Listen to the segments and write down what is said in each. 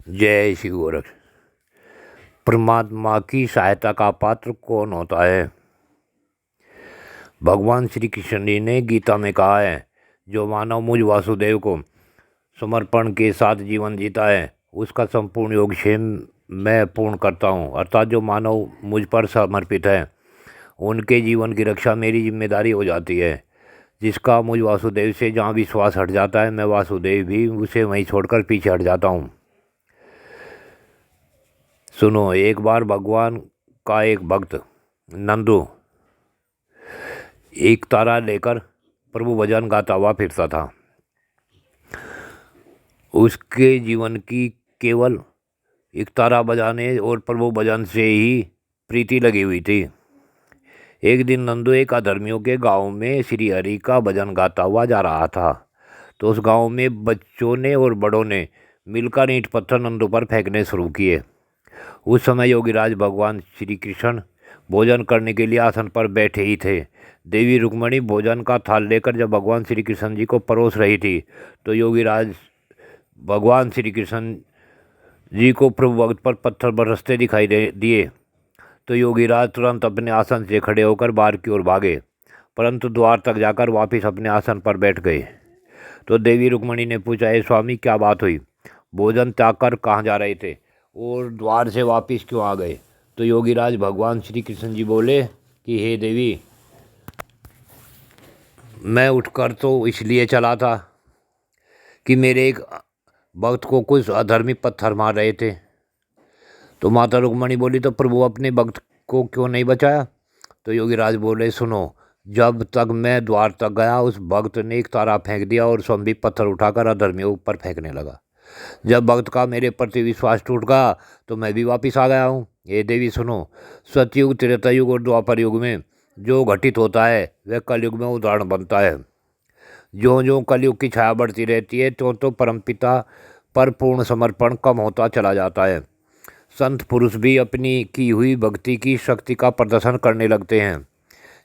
जय श्री गोरख। परमात्मा की सहायता का पात्र कौन होता है? भगवान श्री कृष्ण जी ने गीता में कहा है, जो मानव मुझ वासुदेव को समर्पण के साथ जीवन जीता है उसका संपूर्ण योगक्षेम मैं पूर्ण करता हूँ। अर्थात जो मानव मुझ पर समर्पित है उनके जीवन की रक्षा मेरी जिम्मेदारी हो जाती है। जिसका मुझ वासुदेव से जहाँ विश्वास हट जाता है, मैं वासुदेव भी उसे वहीं छोड़कर पीछे हट जाता हूँ। सुनो, एक बार भगवान का एक भक्त नंदू एक तारा लेकर प्रभु भजन गाता हुआ फिरता था। उसके जीवन की केवल एक तारा बजाने और प्रभु भजन से ही प्रीति लगी हुई थी। एक दिन नंदू एक अधर्मियों के गांव में श्री हरि का भजन गाता हुआ जा रहा था, तो उस गांव में बच्चों ने और बड़ों ने मिलकर ईंट पत्थर नंदू पर फेंकने शुरू किए। उस समय योगीराज भगवान श्री कृष्ण भोजन करने के लिए आसन पर बैठे ही थे। देवी रुक्मणी भोजन का थाल लेकर जब भगवान श्री कृष्ण जी को परोस रही थी, तो योगीराज भगवान श्री कृष्ण जी को प्रभु भक्त पर पत्थर बरसते दिखाई दिए। तो योगीराज तुरंत अपने आसन से खड़े होकर बाहर की ओर भागे, परंतु द्वार तक जाकर वापस अपने आसन पर बैठ गए। तो देवी रुक्मणी ने पूछा, हे स्वामी, क्या बात हुई? भोजन त्याग कर कहाँ जा रहे थे और द्वार से वापस क्यों आ गए? तो योगीराज भगवान श्री कृष्ण जी बोले कि हे देवी, मैं उठकर तो इसलिए चला था कि मेरे एक भक्त को कुछ अधर्मी पत्थर मार रहे थे। तो माता रुक्मणी बोली, तो प्रभु अपने भक्त को क्यों नहीं बचाया? तो योगीराज बोले, सुनो, जब तक मैं द्वार तक गया उस भक्त ने एक तारा फेंक दिया और स्वयं भी पत्थर उठाकर अधर्मियों पर फेंकने लगा। जब भक्त का मेरे प्रति विश्वास टूट गया तो मैं भी वापस आ गया हूँ। ये देवी सुनो, सतयुग, त्रेता युग और द्वापर युग में जो घटित होता है वह कलयुग में उदाहरण बनता है। जो जो कलयुग की छाया बढ़ती रहती है तो परमपिता पर पूर्ण समर्पण कम होता चला जाता है। संत पुरुष भी अपनी की हुई भक्ति की शक्ति का प्रदर्शन करने लगते हैं,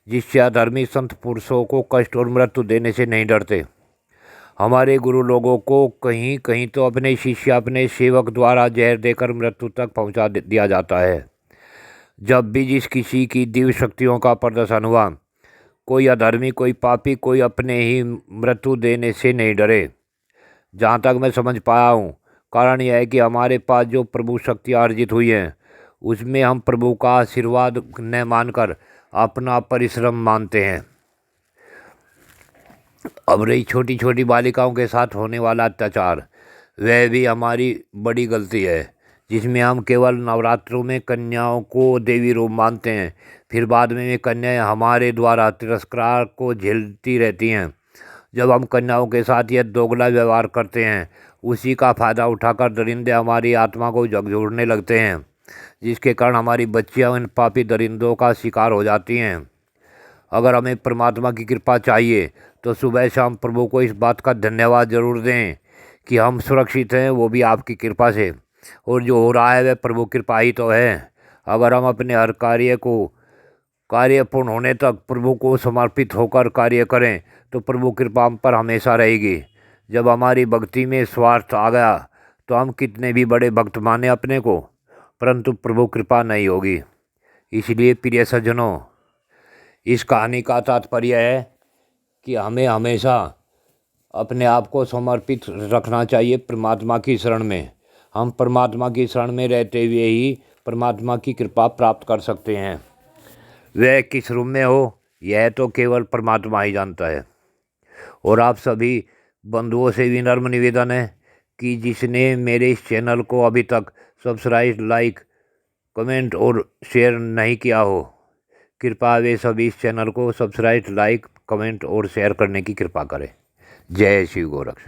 जिससे अधर्मी संत पुरुषों को कष्ट और मृत्यु देने से नहीं डरते। हमारे गुरु लोगों को कहीं कहीं तो अपने शिष्य, अपने सेवक द्वारा जहर देकर मृत्यु तक पहुंचा दिया जाता है। जब भी जिस किसी की दिव्य शक्तियों का प्रदर्शन हुआ, कोई अधर्मी, कोई पापी, कोई अपने ही मृत्यु देने से नहीं डरे। जहाँ तक मैं समझ पाया हूँ, कारण यह है कि हमारे पास जो प्रभु शक्ति अर्जित हुई है उसमें हम प्रभु का आशीर्वाद न मानकर अपना परिश्रम मानते हैं। अब रही छोटी छोटी बालिकाओं के साथ होने वाला अत्याचार, वह भी हमारी बड़ी गलती है, जिसमें हम केवल नवरात्रों में कन्याओं को देवी रूप मानते हैं, फिर बाद में वे कन्याएं हमारे द्वारा तिरस्कार को झेलती रहती हैं। जब हम कन्याओं के साथ यह दोगला व्यवहार करते हैं, उसी का फायदा उठाकर दरिंदे हमारी आत्मा को झकझोरने लगते हैं, जिसके कारण हमारी बच्चियां इन पापी दरिंदों का शिकार हो जाती हैं। अगर हमें परमात्मा की कृपा चाहिए तो सुबह शाम प्रभु को इस बात का धन्यवाद जरूर दें कि हम सुरक्षित हैं, वो भी आपकी कृपा से, और जो हो रहा है वह प्रभु कृपा ही तो है। अगर हम अपने हर कार्य पूर्ण होने तक प्रभु को समर्पित होकर कार्य करें तो प्रभु कृपा हम पर हमेशा रहेगी। जब हमारी भक्ति में स्वार्थ आ गया तो हम कितने भी बड़े भक्त माने अपने को, परंतु प्रभु कृपा नहीं होगी। इसलिए प्रिय सज्जनों, इस कहानी का तात्पर्य है कि हमें हमेशा अपने आप को समर्पित रखना चाहिए परमात्मा की शरण में। हम परमात्मा की शरण में रहते हुए ही परमात्मा की कृपा प्राप्त कर सकते हैं। वह किस रूप में हो यह तो केवल परमात्मा ही जानता है। और आप सभी बंधुओं से विनम्र निवेदन है कि जिसने मेरे इस चैनल को अभी तक सब्सक्राइब, लाइक, कमेंट और शेयर नहीं किया हो, कृपया वे सभी इस चैनल को सब्सक्राइब, लाइक, कमेंट और शेयर करने की कृपा करें। जय श्री गोरख।